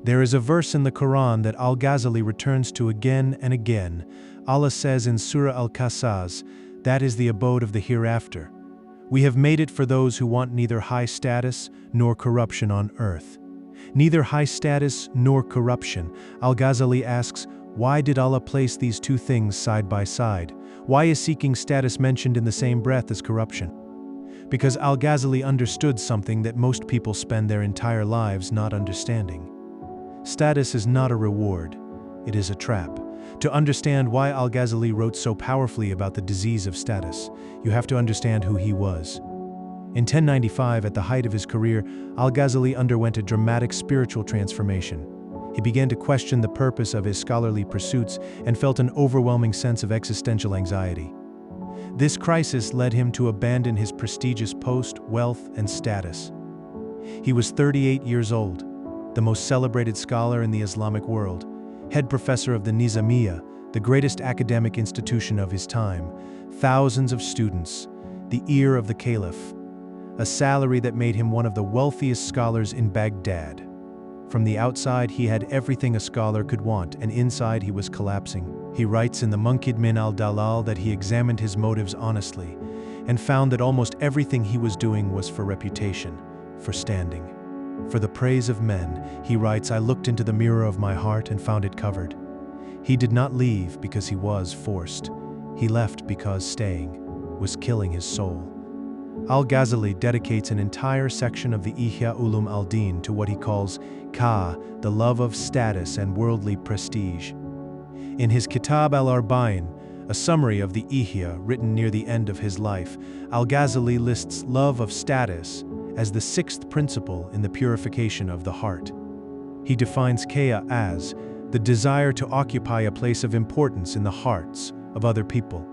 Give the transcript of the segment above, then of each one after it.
There is a verse in the Quran that Al-Ghazali returns to again and again. Allah says in Surah Al-Qasas, that is the abode of the hereafter. We have made it for those who want neither high status nor corruption on earth. Neither high status nor corruption. Al-Ghazali asks, why did Allah place these two things side by side? Why is seeking status mentioned in the same breath as corruption? Because Al-Ghazali understood something that most people spend their entire lives not understanding. Status is not a reward, it is a trap. To understand why Al-Ghazali wrote so powerfully about the disease of status, you have to understand who he was. In 1095, at the height of his career, Al-Ghazali underwent a dramatic spiritual transformation. He began to question the purpose of his scholarly pursuits and felt an overwhelming sense of existential anxiety. This crisis led him to abandon his prestigious post, wealth, and status. He was 38 years old, the most celebrated scholar in the Islamic world, head professor of the Nizamiya, the greatest academic institution of his time, thousands of students, the ear of the caliph, a salary that made him one of the wealthiest scholars in Baghdad. From the outside, he had everything a scholar could want, and inside he was collapsing. He writes in the Munqidh min al-Dalal that he examined his motives honestly and found that almost everything he was doing was for reputation, for standing. For the praise of men, he writes, I looked into the mirror of my heart and found it covered. He did not leave because he was forced. He left because staying was killing his soul. Al-Ghazali dedicates an entire section of the Ihya Ulum al-Din to what he calls Ka, the love of status and worldly prestige. In his Kitab al-Arba'in, a summary of the Ihya written near the end of his life, Al-Ghazali lists love of status as the sixth principle in the purification of the heart. He defines Kaya as the desire to occupy a place of importance in the hearts of other people.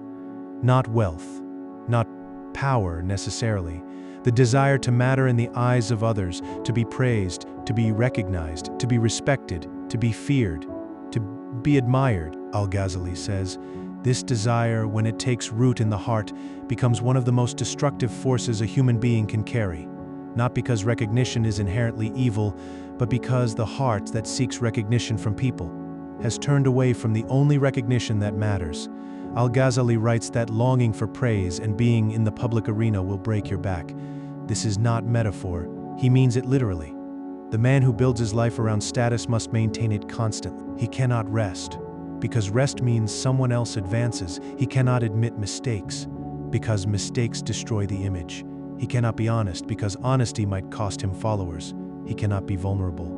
Not wealth, not power necessarily, the desire to matter in the eyes of others, to be praised, to be recognized, to be respected, to be feared, to be admired. Al-Ghazali says, this desire, when it takes root in the heart, becomes one of the most destructive forces a human being can carry. Not because recognition is inherently evil, but because the heart that seeks recognition from people has turned away from the only recognition that matters. Al-Ghazali writes that longing for praise and being in the public arena will break your back. This is not metaphor, he means it literally. The man who builds his life around status must maintain it constantly. He cannot rest, because rest means someone else advances. He cannot admit mistakes, because mistakes destroy the image. He cannot be honest, because honesty might cost him followers. He cannot be vulnerable,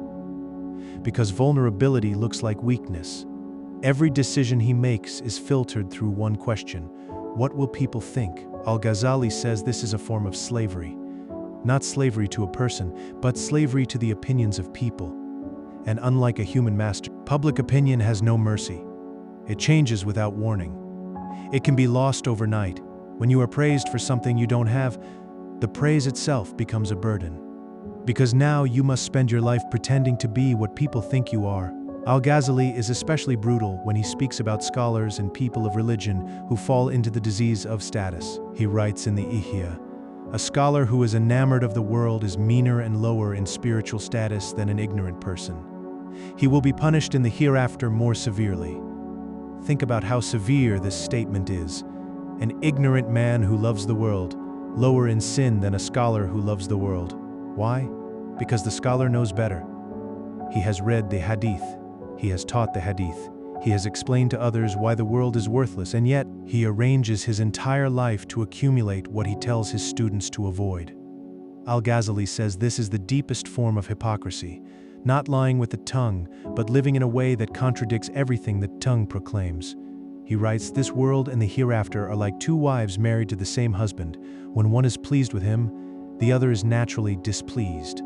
because vulnerability looks like weakness. Every decision he makes is filtered through one question: what will people think? Al-Ghazali says this is a form of slavery. Not slavery to a person, but slavery to the opinions of people. And unlike a human master, public opinion has no mercy. It changes without warning. It can be lost overnight. When you are praised for something you don't have, the praise itself becomes a burden. Because now you must spend your life pretending to be what people think you are. Al-Ghazali is especially brutal when he speaks about scholars and people of religion who fall into the disease of status. He writes in the Ihya, a scholar who is enamored of the world is meaner and lower in spiritual status than an ignorant person. He will be punished in the hereafter more severely. Think about how severe this statement is. An ignorant man who loves the world, lower in sin than a scholar who loves the world. Why? Because the scholar knows better. He has read the hadith. He has taught the hadith. He has explained to others why the world is worthless, and yet he arranges his entire life to accumulate what he tells his students to avoid. Al-Ghazali says this is the deepest form of hypocrisy, not lying with the tongue, but living in a way that contradicts everything the tongue proclaims. He writes, this world and the hereafter are like two wives married to the same husband. When one is pleased with him, the other is naturally displeased.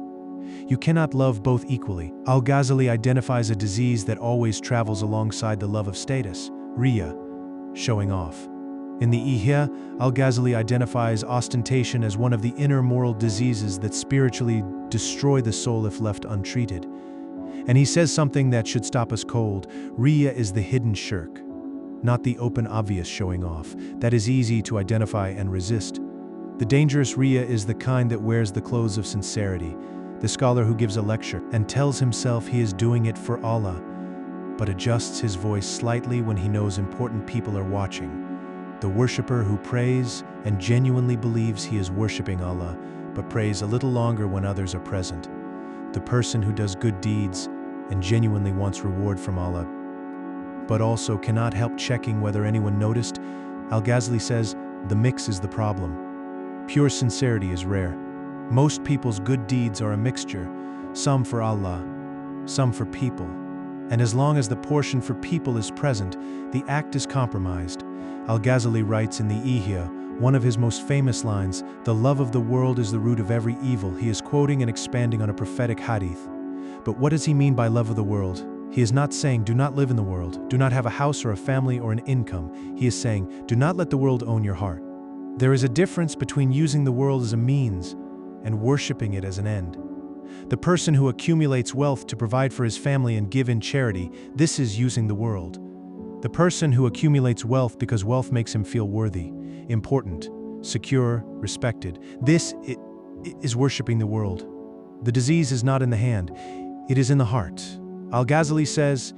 You cannot love both equally. Al-Ghazali identifies a disease that always travels alongside the love of status, riya, showing off. In the Ihya, Al-Ghazali identifies ostentation as one of the inner moral diseases that spiritually destroy the soul if left untreated. And he says something that should stop us cold. Riya is the hidden shirk, not the open obvious showing off that is easy to identify and resist. The dangerous riya is the kind that wears the clothes of sincerity, the scholar who gives a lecture and tells himself he is doing it for Allah, but adjusts his voice slightly when he knows important people are watching. The worshipper who prays and genuinely believes he is worshiping Allah, but prays a little longer when others are present. The person who does good deeds and genuinely wants reward from Allah, but also cannot help checking whether anyone noticed. Al-Ghazali says, the mix is the problem. Pure sincerity is rare. Most people's good deeds are a mixture, some for Allah, some for people. And as long as the portion for people is present, the act is compromised. Al-Ghazali writes in the Ihya, one of his most famous lines, "The love of the world is the root of every evil." He is quoting and expanding on a prophetic hadith. But what does he mean by love of the world? He is not saying, do not live in the world, do not have a house or a family or an income. He is saying, do not let the world own your heart. There is a difference between using the world as a means and worshiping it as an end. The person who accumulates wealth to provide for his family and give in charity, this is using the world. The person who accumulates wealth because wealth makes him feel worthy, important, secure, respected, this is worshiping the world. The disease is not in the hand, it is in the heart. Al-Ghazali says,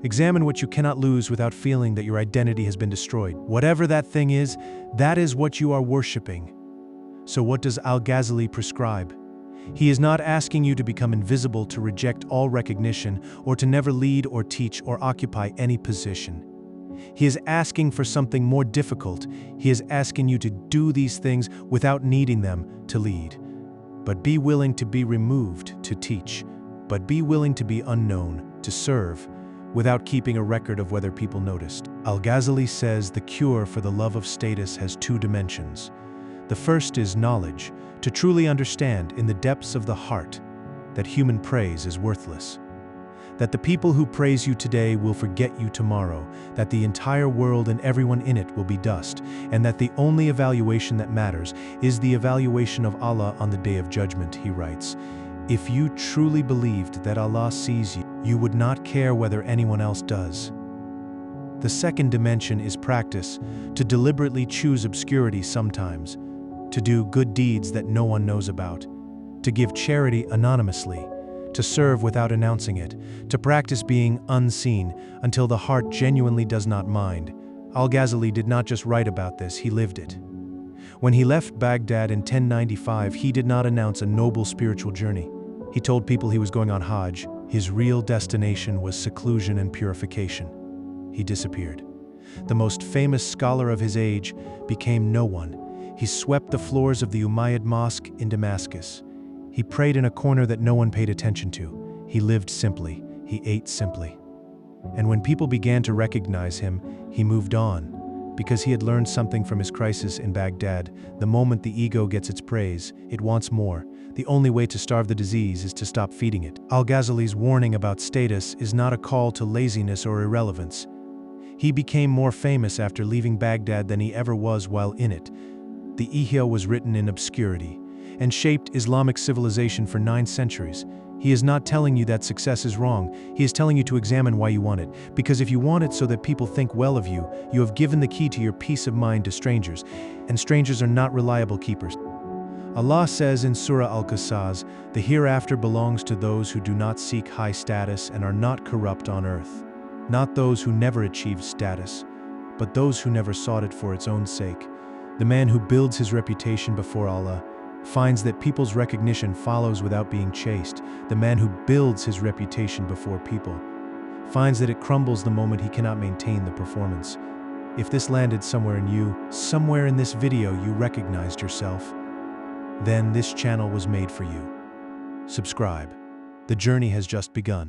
examine what you cannot lose without feeling that your identity has been destroyed. Whatever that thing is, that is what you are worshiping. So what does Al-Ghazali prescribe? He is not asking you to become invisible, to reject all recognition, or to never lead or teach or occupy any position. He is asking for something more difficult. He is asking you to do these things without needing them to lead. But be willing to be removed to teach. But be willing to be unknown, to serve, without keeping a record of whether people noticed. Al-Ghazali says the cure for the love of status has two dimensions. The first is knowledge, to truly understand in the depths of the heart that human praise is worthless. That the people who praise you today will forget you tomorrow, that the entire world and everyone in it will be dust, and that the only evaluation that matters is the evaluation of Allah on the Day of Judgment, he writes. If you truly believed that Allah sees you, you would not care whether anyone else does. The second dimension is practice, to deliberately choose obscurity sometimes, to do good deeds that no one knows about, to give charity anonymously, to serve without announcing it, to practice being unseen until the heart genuinely does not mind. Al-Ghazali did not just write about this, he lived it. When he left Baghdad in 1095, he did not announce a noble spiritual journey. He told people he was going on Hajj. His real destination was seclusion and purification. He disappeared. The most famous scholar of his age became no one. He swept the floors of the Umayyad Mosque in Damascus. He prayed in a corner that no one paid attention to. He lived simply. He ate simply. And when people began to recognize him, he moved on. Because he had learned something from his crisis in Baghdad, the moment the ego gets its praise, it wants more. The only way to starve the disease is to stop feeding it. Al-Ghazali's warning about status is not a call to laziness or irrelevance. He became more famous after leaving Baghdad than he ever was while in it. The Ihya was written in obscurity and shaped Islamic civilization for 9 centuries. He is not telling you that success is wrong. He is telling you to examine why you want it. Because if you want it so that people think well of you, you have given the key to your peace of mind to strangers, and strangers are not reliable keepers. Allah says in Surah Al-Qasas, the hereafter belongs to those who do not seek high status and are not corrupt on earth. Not those who never achieved status, but those who never sought it for its own sake. The man who builds his reputation before Allah finds that people's recognition follows without being chased. The man who builds his reputation before people finds that it crumbles the moment he cannot maintain the performance. If this landed somewhere in you, somewhere in this video you recognized yourself, then this channel was made for you. Subscribe. The journey has just begun.